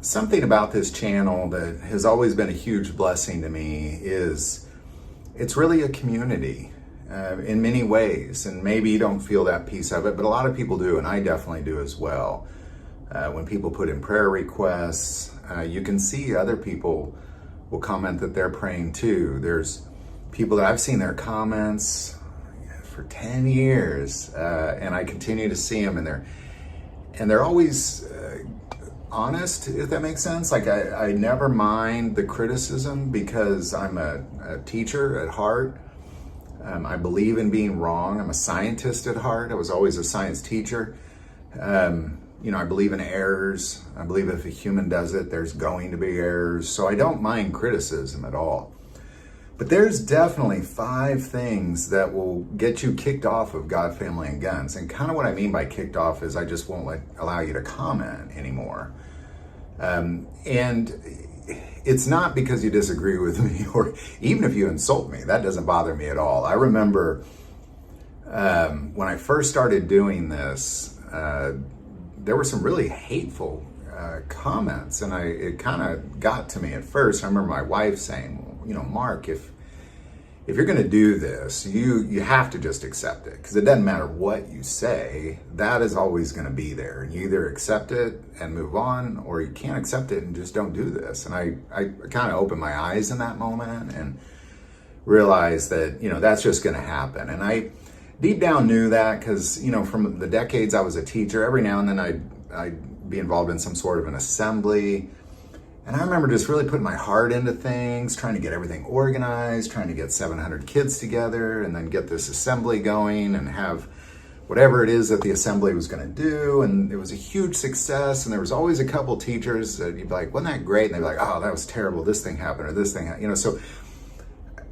Something about this channel that has always been a huge blessing to me is it's really a community in many ways. And maybe you don't feel that piece of it, but a lot of people do, and I definitely do as well. When people put in prayer requests, you can see other people will comment that they're praying too. There's people that I've seen their comments for 10 years, and I continue to see them, and they're always honest, if that makes sense. Like I never mind the criticism because I'm a teacher at heart. I believe in being wrong. I'm a scientist at heart. I was always a science teacher. I believe in errors. I believe if a human does it, there's going to be errors. So I don't mind criticism at all. But there's definitely 5 things that will get you kicked off of God, Family, and Guns. And kind of what I mean by kicked off is I just won't allow you to comment anymore. And it's not because you disagree with me, or even if you insult me, that doesn't bother me at all. I remember when I first started doing this, there were some really hateful comments, and it kind of got to me at first. I remember my wife saying, Mark, if you're going to do this, you have to just accept it, because it doesn't matter what you say, that is always going to be there. And you either accept it and move on, or you can't accept it and just don't do this. And I kind of opened my eyes in that moment and realized that, that's just going to happen. And I deep down knew that because, from the decades I was a teacher, every now and then I'd be involved in some sort of an assembly. And I remember just really putting my heart into things, trying to get everything organized, trying to get 700 kids together and then get this assembly going and have whatever it is that the assembly was going to do. And it was a huge success. And there was always a couple teachers that you'd be like, wasn't that great? And they'd be like, oh, that was terrible. This thing happened or this thing happened. So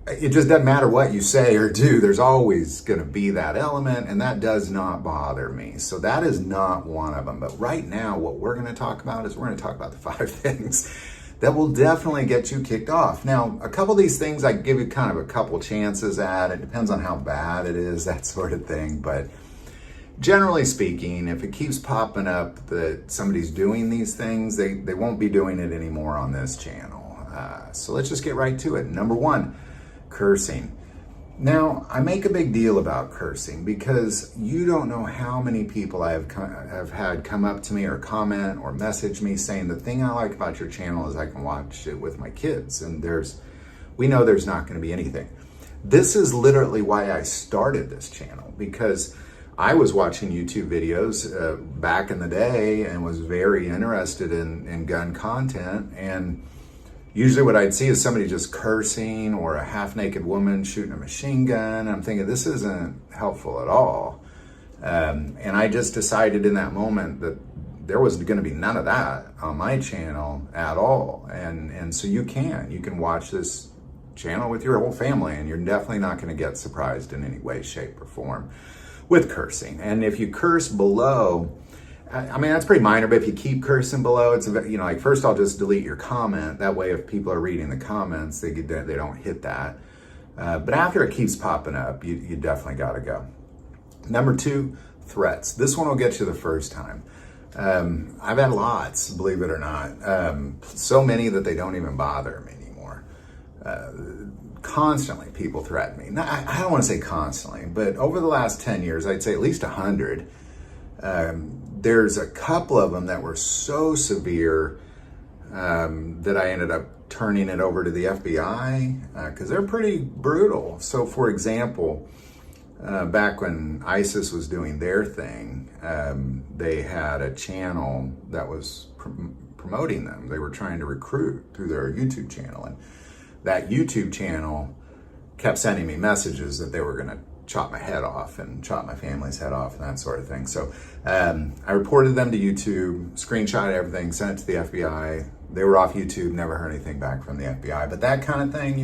it just doesn't matter what you say or do. There's always going to be that element, and that does not bother me. So that is not one of them. But right now, what we're going to talk about is we're going to talk about the 5 things that will definitely get you kicked off. Now, a couple of these things I give you kind of a couple chances at. It depends on how bad it is, that sort of thing. But generally speaking, if it keeps popping up that somebody's doing these things, they won't be doing it anymore on this channel. So let's just get right to it. Number 1. Cursing. Now, I make a big deal about cursing because you don't know how many people I have had come up to me or comment or message me saying the thing I like about your channel is I can watch it with my kids, and we know there's not going to be anything. This is literally why I started this channel, because I was watching YouTube videos back in the day and was very interested in gun content, and usually what I'd see is somebody just cursing or a half-naked woman shooting a machine gun. I'm thinking, this isn't helpful at all. And I just decided in that moment that there was going to be none of that on my channel at all. And so you can watch this channel with your whole family, and you're definitely not going to get surprised in any way, shape, or form with cursing. And if you curse below, I mean, that's pretty minor, but if you keep cursing below, it's, like first I'll just delete your comment. That way, if people are reading the comments, they don't hit that. But after it keeps popping up, you definitely got to go. Number 2, threats. This one will get you the first time. I've had lots, believe it or not. So many that they don't even bother me anymore. Constantly, people threaten me. Now, I don't want to say constantly, but over the last 10 years, I'd say at least 100. There's a couple of them that were so severe that I ended up turning it over to the FBI because they're pretty brutal. So, for example, back when ISIS was doing their thing, they had a channel that was promoting them. They were trying to recruit through their YouTube channel, and that YouTube channel kept sending me messages that they were going to chop my head off and chop my family's head off and that sort of thing. So I reported them to YouTube, screenshot everything, sent it to the FBI. They were off YouTube, never heard anything back from the FBI. But that kind of thing,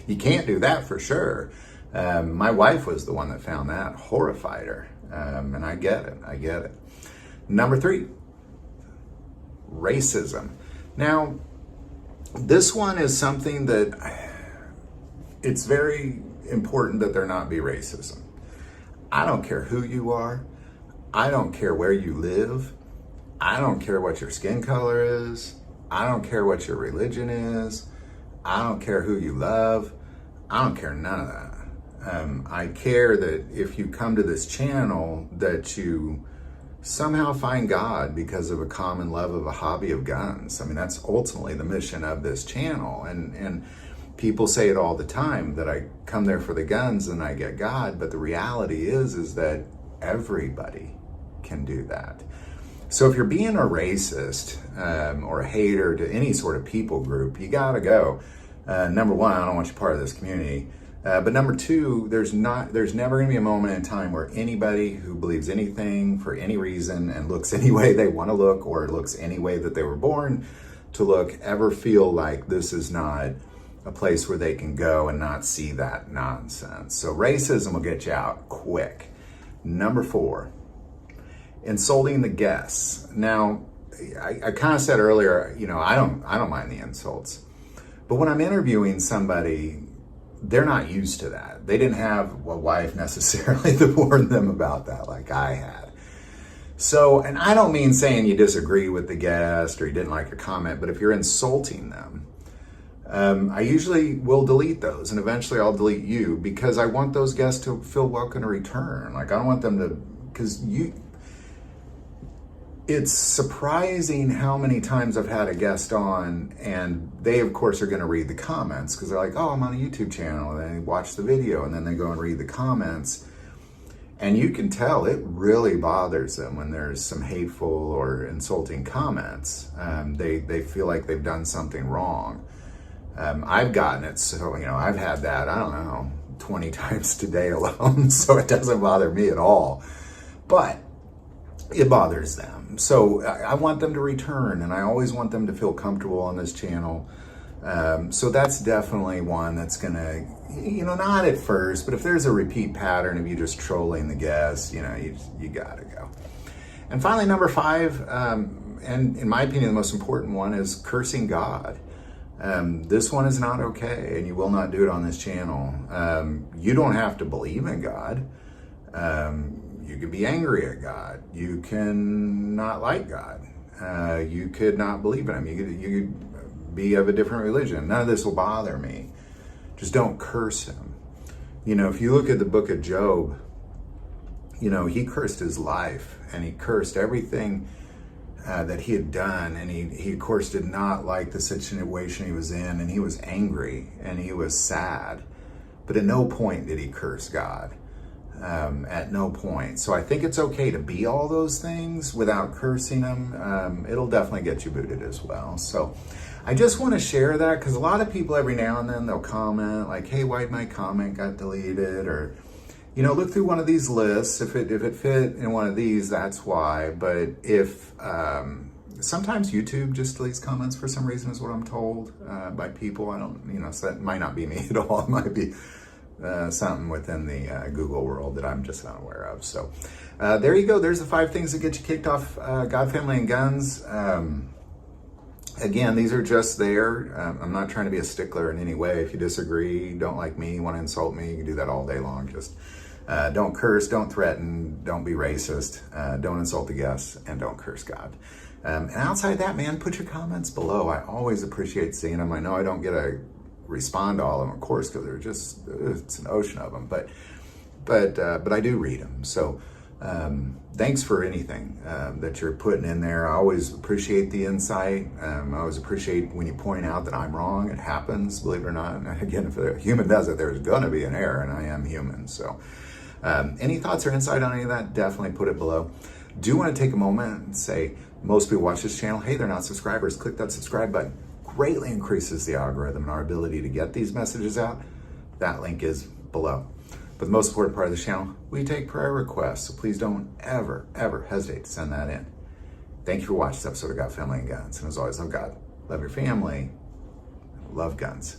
you can't do that for sure. My wife was the one that found that, horrified her. And I get it. Number 3, racism. Now, this one is something that it's very important that there not be racism. I don't care who you are. I don't care where you live. I don't care what your skin color is. I don't care what your religion is. I don't care who you love. I don't care none of that. I care that if you come to this channel, that you somehow find God because of a common love of a hobby of guns. I mean, that's ultimately the mission of this channel. And people say it all the time that I come there for the guns and I get God, but the reality is that everybody can do that. So if you're being a racist or a hater to any sort of people group, you gotta go. Number one, I don't want you part of this community. But number two, there's never gonna be a moment in time where anybody who believes anything for any reason and looks any way they wanna look or looks any way that they were born to look ever feel like this is not a place where they can go and not see that nonsense. So racism will get you out quick. Number four, insulting the guests. Now, I kind of said earlier, I don't mind the insults. But when I'm interviewing somebody, they're not used to that. They didn't have a wife necessarily that warned them about that like I had. So, and I don't mean saying you disagree with the guest or you didn't like a comment, but if you're insulting them, I usually will delete those, and eventually I'll delete you because I want those guests to feel welcome to return. Like I don't want them to, because it's surprising how many times I've had a guest on and they of course are going to read the comments because they're like, oh, I'm on a YouTube channel, and they watch the video and then they go and read the comments, and you can tell it really bothers them when there's some hateful or insulting comments. They feel like they've done something wrong. I've gotten it, so I've had that, I don't know, 20 times today alone, so it doesn't bother me at all, but it bothers them. So I want them to return, and I always want them to feel comfortable on this channel. So that's definitely one that's gonna, not at first, but if there's a repeat pattern of you just trolling the guests, you gotta go. And finally, number five, and in my opinion, the most important one is cursing God. This one is not okay, and you will not do it on this channel. You don't have to believe in God. You could be angry at God. You can not like God. You could not believe in Him. You could be of a different religion. None of this will bother me. Just don't curse Him. If you look at the book of Job, he cursed his life, and he cursed everything that he had done, and he of course did not like the situation he was in, and he was angry and he was sad, but at no point did he curse God. At no point. So I think it's okay to be all those things without cursing them. It'll definitely get you booted as well. So I just want to share that because a lot of people every now and then they'll comment like, hey, why'd my comment got deleted? Or, look through one of these lists. If it fit in one of these, that's why. But if sometimes YouTube just deletes comments for some reason is what I'm told by people. I don't, so that might not be me at all. It might be something within the Google world that I'm just not aware of. So there you go. There's the 5 things that get you kicked off God, Family, and Guns. Again, these are just there. I'm not trying to be a stickler in any way. If you disagree, don't like me, want to insult me, you can do that all day long. Just don't curse, don't threaten, don't be racist, don't insult the guests, and don't curse God. And outside that, man, put your comments below. I always appreciate seeing them. I know I don't get to respond to all of them, of course, because they're just, it's an ocean of them, but I do read them. So thanks for anything that you're putting in there. I always appreciate the insight. I always appreciate when you point out that I'm wrong. It happens, believe it or not. And again, if a human does it, there's gonna be an error, and I am human. So any thoughts or insight on any of that, definitely put it below. Do want to take a moment and say, most people watch this channel, hey, they're not subscribers. Click that subscribe button. Greatly increases the algorithm and our ability to get these messages out. That link is below. But the most important part of the channel, we take prayer requests, so please don't ever, ever hesitate to send that in. Thank you for watching this episode of God, Family, and Guns. And as always, love God, love your family, love guns.